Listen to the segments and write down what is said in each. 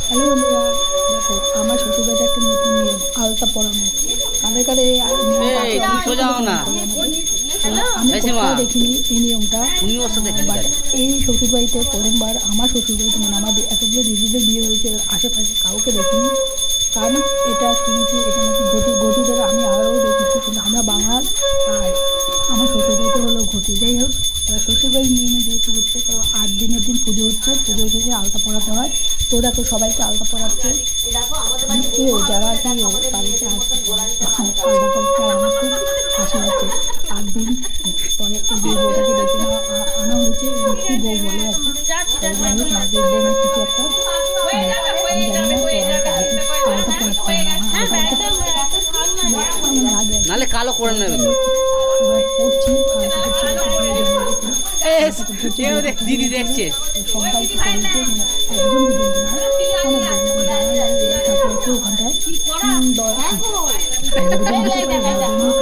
Hello বন্ধুরা, দেখো আমার শ্বশুরবাড়িতে একটা নতুন নিয়ম, আলতা পরানো। কাদের কাদের আমি কোথাও দেখিনি এই নিয়মটা। বাট এই শ্বশুরবাড়িতে প্রথমবার, আমার শ্বশুরবাড়িতে মানে আমার এতগুলো দিদিদের বিয়ে হয়েছে, আশেপাশে কাউকে দেখিনি। কারণ এটা শুনেছি এটা নাকি ঘটি ধরে আমি আরও দেখেছি, কিন্তু আমরা বাঙাল আর আমার শ্বশুরবাড়িতে হলো ঘটি। যাই হোক, শ্বশুরবাড়ির নিয়মে যেহেতু হচ্ছে, তো 8 দিনের দিন পুজো হচ্ছে, পুজো শেষে আলতা পরাতে হয়। তো দেখো সবাইকে আলতা পরাচ্ছে, যারা আর কি বাড়িতে আসছে আলতা পরাচ্ছে। আর আমার খুব হাসি লাগছে, 8 দিন পরে এই বউটাকে ডেকে আনা হয়েছে, কি বউ বলে আর কি, যাই হোক মাঝে বউ না কিছু একটা, আমি জানি না। তো আলতা পরাচ্ছে নালে কালো করে নেবে করছি দিদি দেখছে সবাইকে করেছে, মানে একজন দুজন না, অনেকজন কেউ ঘন্টায় 10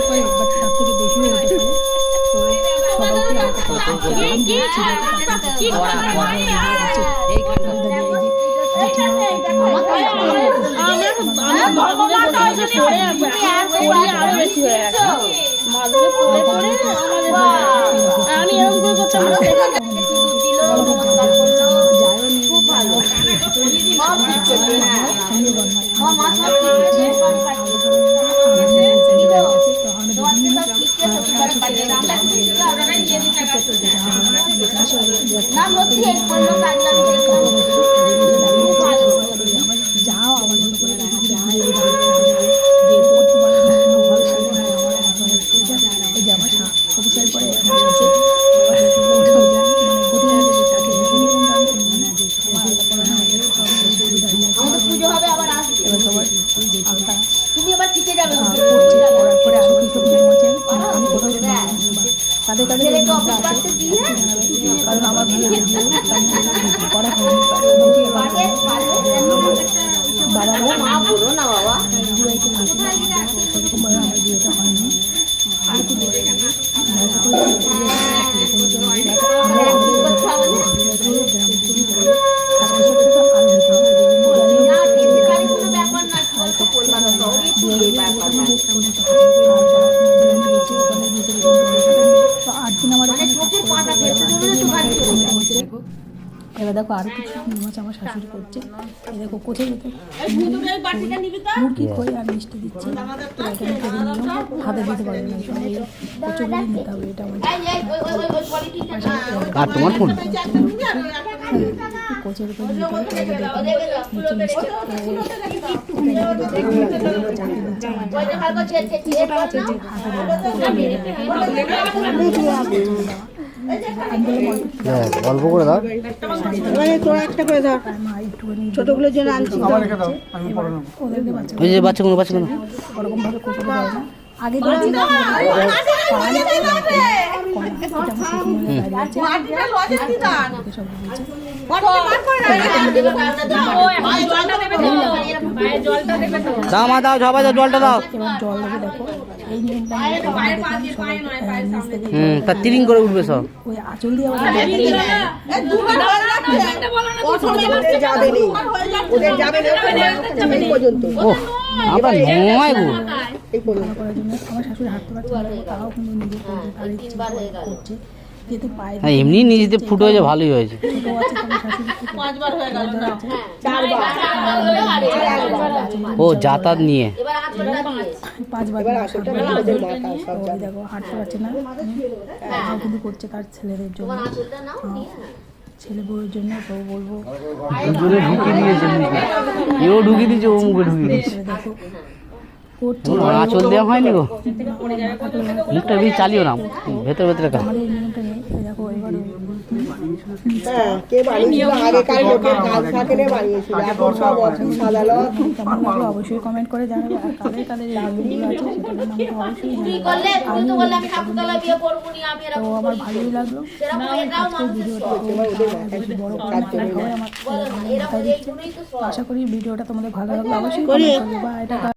করে, বাট তার থেকে বেশিও হতে পারে। তো যাও আমার মতো করে এই যে আমার সবুজের পরে পুজো হবে আবার আসবে, এবার তোমার তুমি আবার শিখে যাবে পরে আরো কিছু নিয়ম আছে, আমি কোথাও তাদের কাছে কারণ আমার বিয়ে করা হয়নি, বাবা মা বলো না বাবা দিদিবাড়িতে সেরকমভাবে আমার বিয়েটা হয়নি। এবার দেখো আরো কিছু মাছ আমার শাশুড়ি করছে। এই দেখো কোথায় মুরগি খই আর মিষ্টি দিচ্ছে। এখানে কেটে নিলাম, হাতে দিতে পারবে না, সঙ্গে কচুগুলি নিতে হবে। এটা আমার তোমার ফোন কোচের উপর নিতে হবে, নিচে মিষ্টি গল্প করে দাও, তোরা একটা করে দাও, ছোটগুলোর জন্য আনছি। ওই যে বাচ্চাগুলো ওরকম ভাবে কোচে দেয় না। আগে দাও মা দাও, সবাই দাও, জলটা দাও। এবার জল দেবে, দেখো এই নিয়মটা তা তিরিং করে উঠবে সব। ওই আঁচল দিয়ে ও আমরা নয় গো, করার জন্য আমার শাশুড়ি হাঁটতে পারছে না, তারাও কিন্তু নিজে করছে, যেতে পায়। হ্যাঁ এমনি নিজেতে ফুটো হয়েছে, ভালোই হয়েছে। ছোট আছে তোমার শাশুড়ি, ও যাতায়াত নিয়ে 5বার দেখো হাঁটতে পারছে না, তাও কিন্তু করছে তার ছেলেদের জন্য, ছেলে বউয়ের জন্য। তো বলবো দুজনে ঢুকিয়ে দিয়েছে মুখে, এও ঢুকিয়ে দিয়েছে, ও মুখে ঢুকিয়ে দিয়েছে। দেখো করছে, আঁচল দেওয়া হয়নি গো, মুখটা বেশি চালিও না, ভেতরে ভেতরে কাজ। আমাদের এই নিয়মটা নেই। দেখো এবার অবশ্যই কমেন্ট করে জানাবে, আর কাদের কাদের রাগগুলো আছে সেটা জন্য আমাকে অবশ্যই জানাবে। তো আমার ভালোই লাগলো আজকের ভিডিওটা, বেশি বড় করে সবাই আমার মাথায় দিচ্ছে। আশা করি ভিডিওটা তোমাদের ভালো লাগলো, অবশ্যই কমেন্ট করবে বা এটা